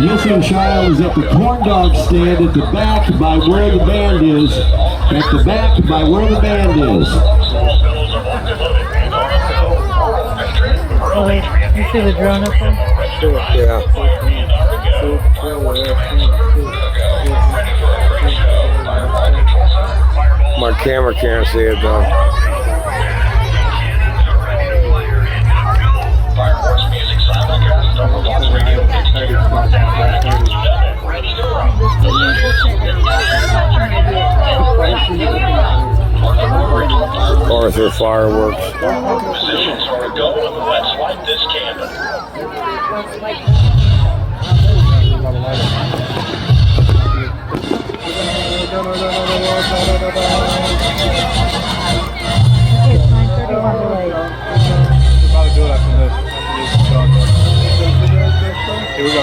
The missing child is at the corn dog stand at the back by where the band is. At the back by where the band is. Oh wait, you see the drone up there? Yeah. My camera can't see it though. Arthur Fireworks. Positions are a go on the Let's Light This Candle. Okay, it's 9:31 delayed. About to do it after this. Here we go.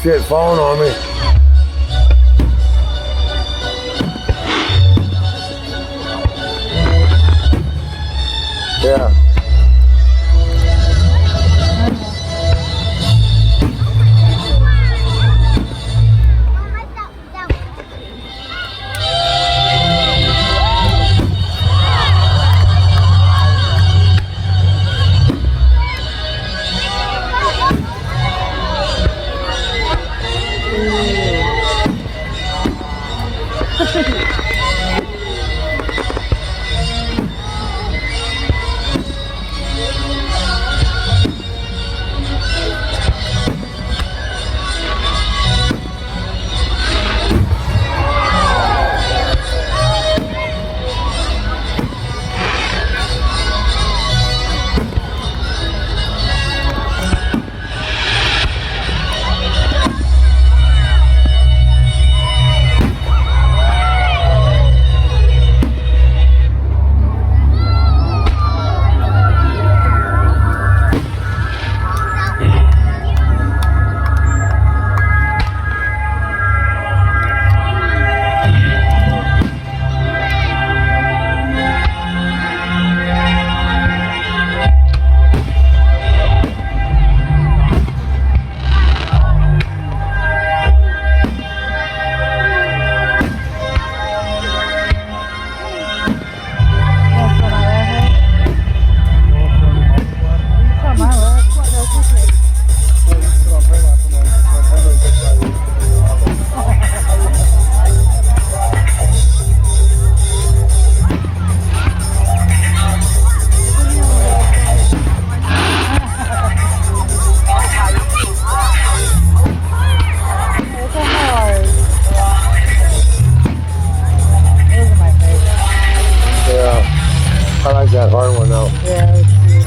shit falling on me. Yeah. I like that hard one though. Yeah, it's cute.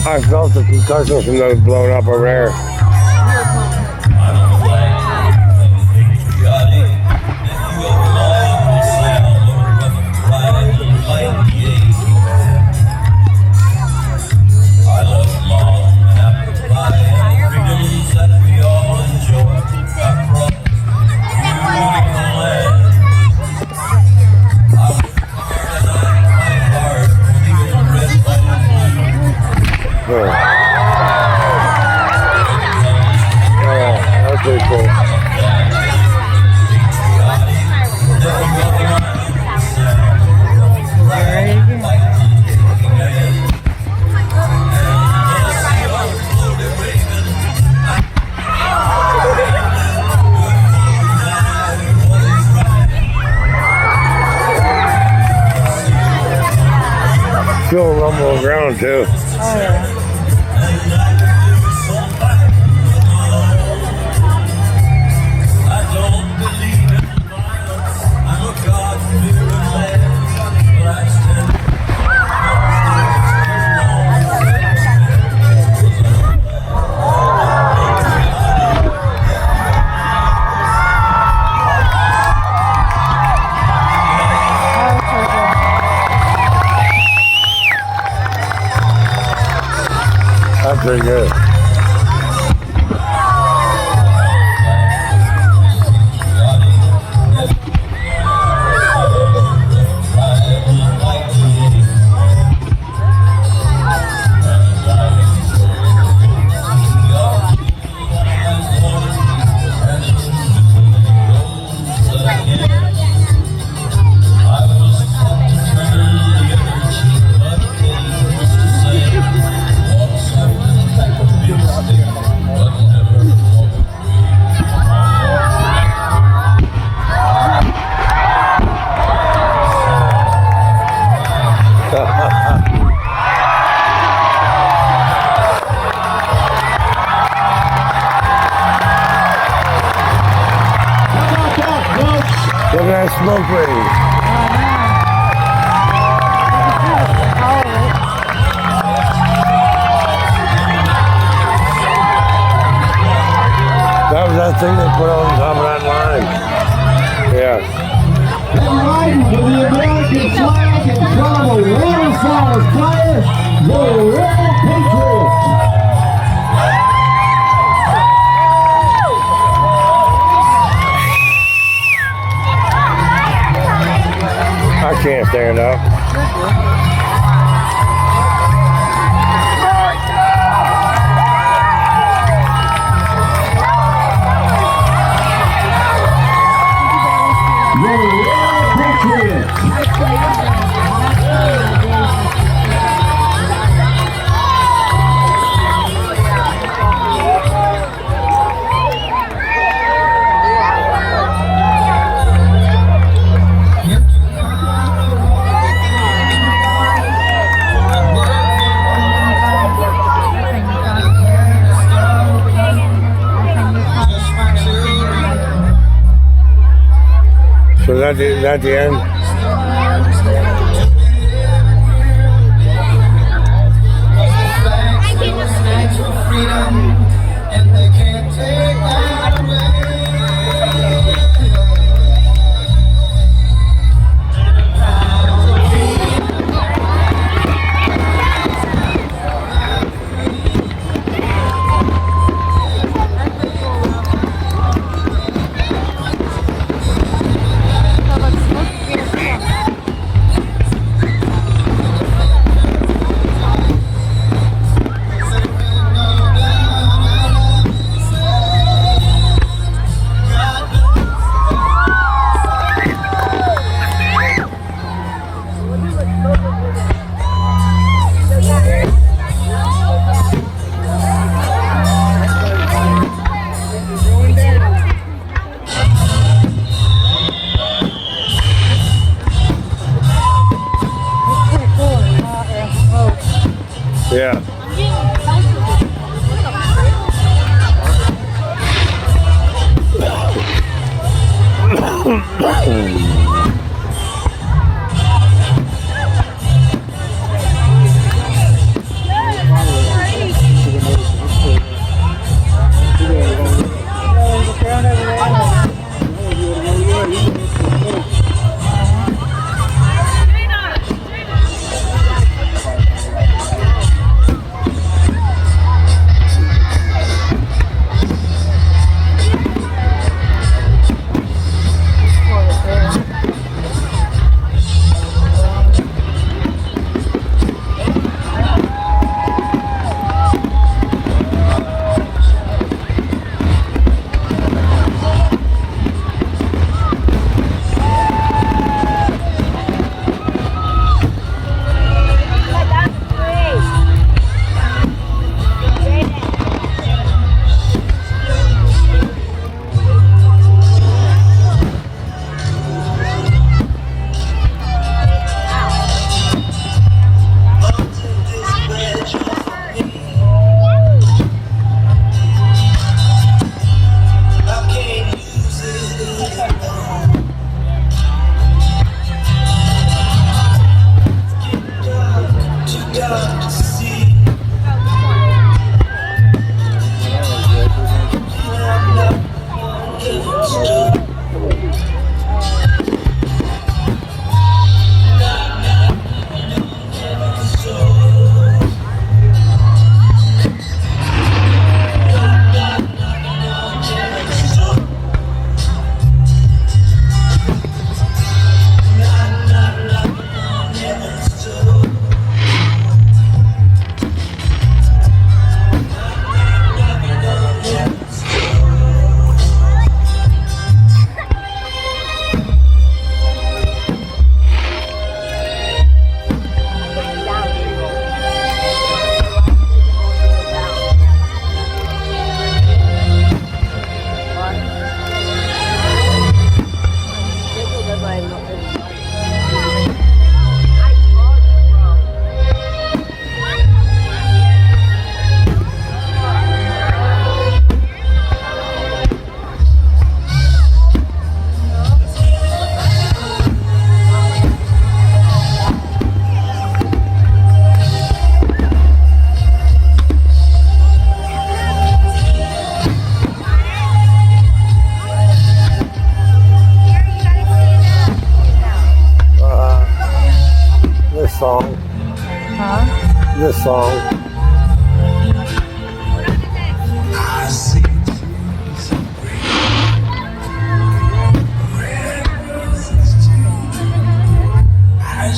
I felt the concussion from those blowing up over there. Pretty cool. Feel a rumble around too. Oh yeah. That's pretty good. Look at that smoke ring. That was that thing they put on top of that line. Yeah. Riding to the American flag in front of a waterfall of fire, the Red Patriots. stand up. So that's the end. Yeah. Song. Huh? This song. I see I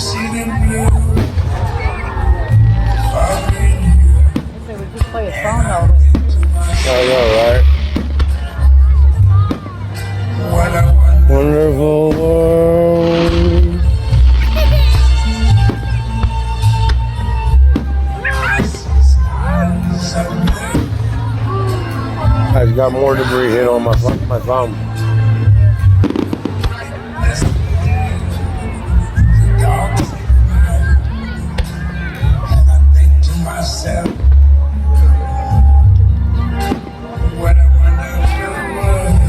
got more debris hit on my thumb. And I think to myself, what a wonderful world.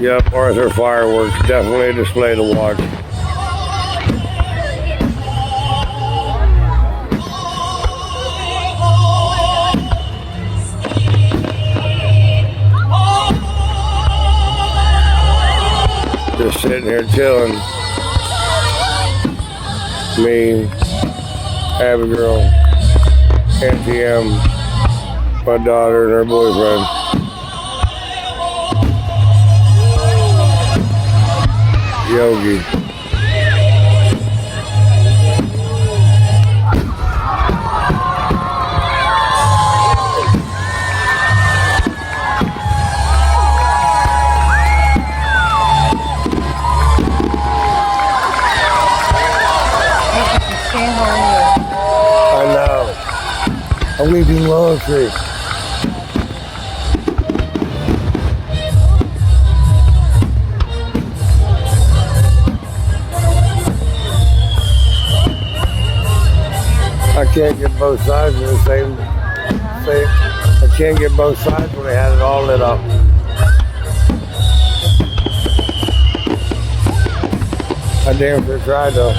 Yep, Arthur fireworks, definitely a display to watch. Just sitting here chilling. Me, Abigail, Auntie M, my daughter and her boyfriend. Yogi. I know. A weeping willow tree. I can't get both sides of the same. I can't get both sides when they had it all lit up. I damn sure tried though.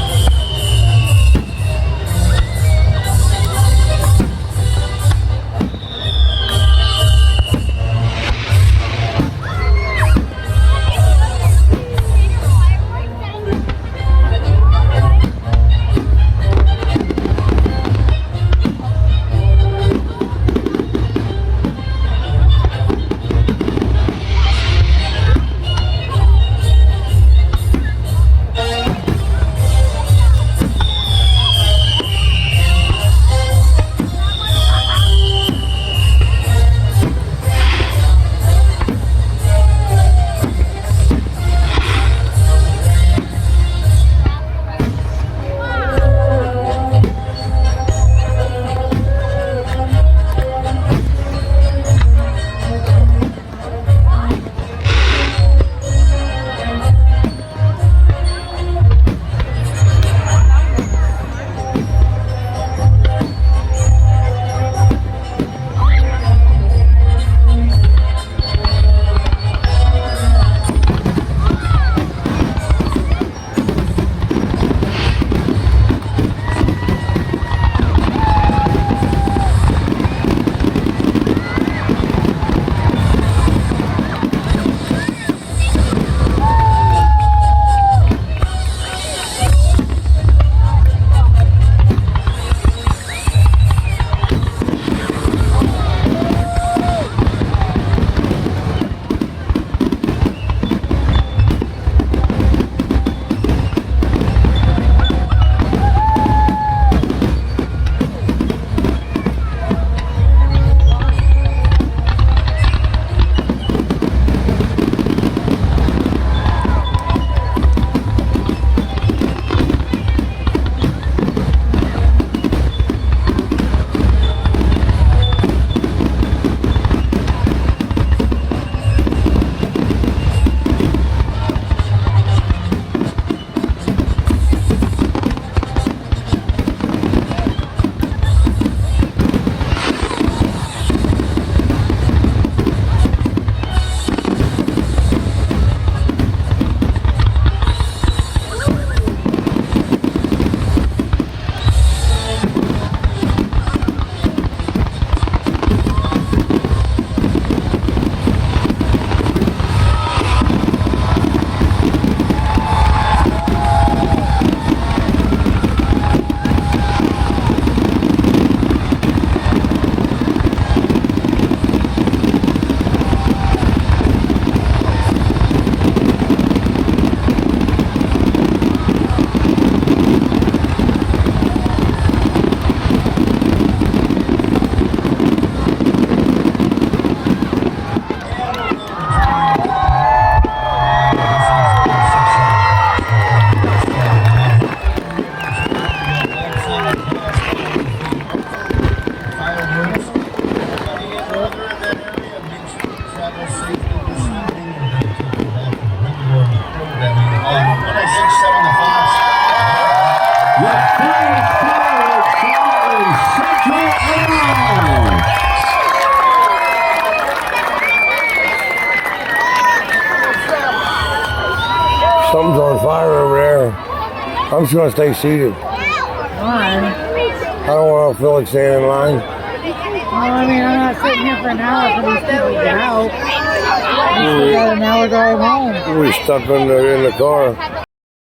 I'm just gonna stay seated. Why? I don't want to feel like standing in line. Well, I mean, I'm not sitting here for an hour for these people to get out. We still got an hour drive home. We're stuck in the car.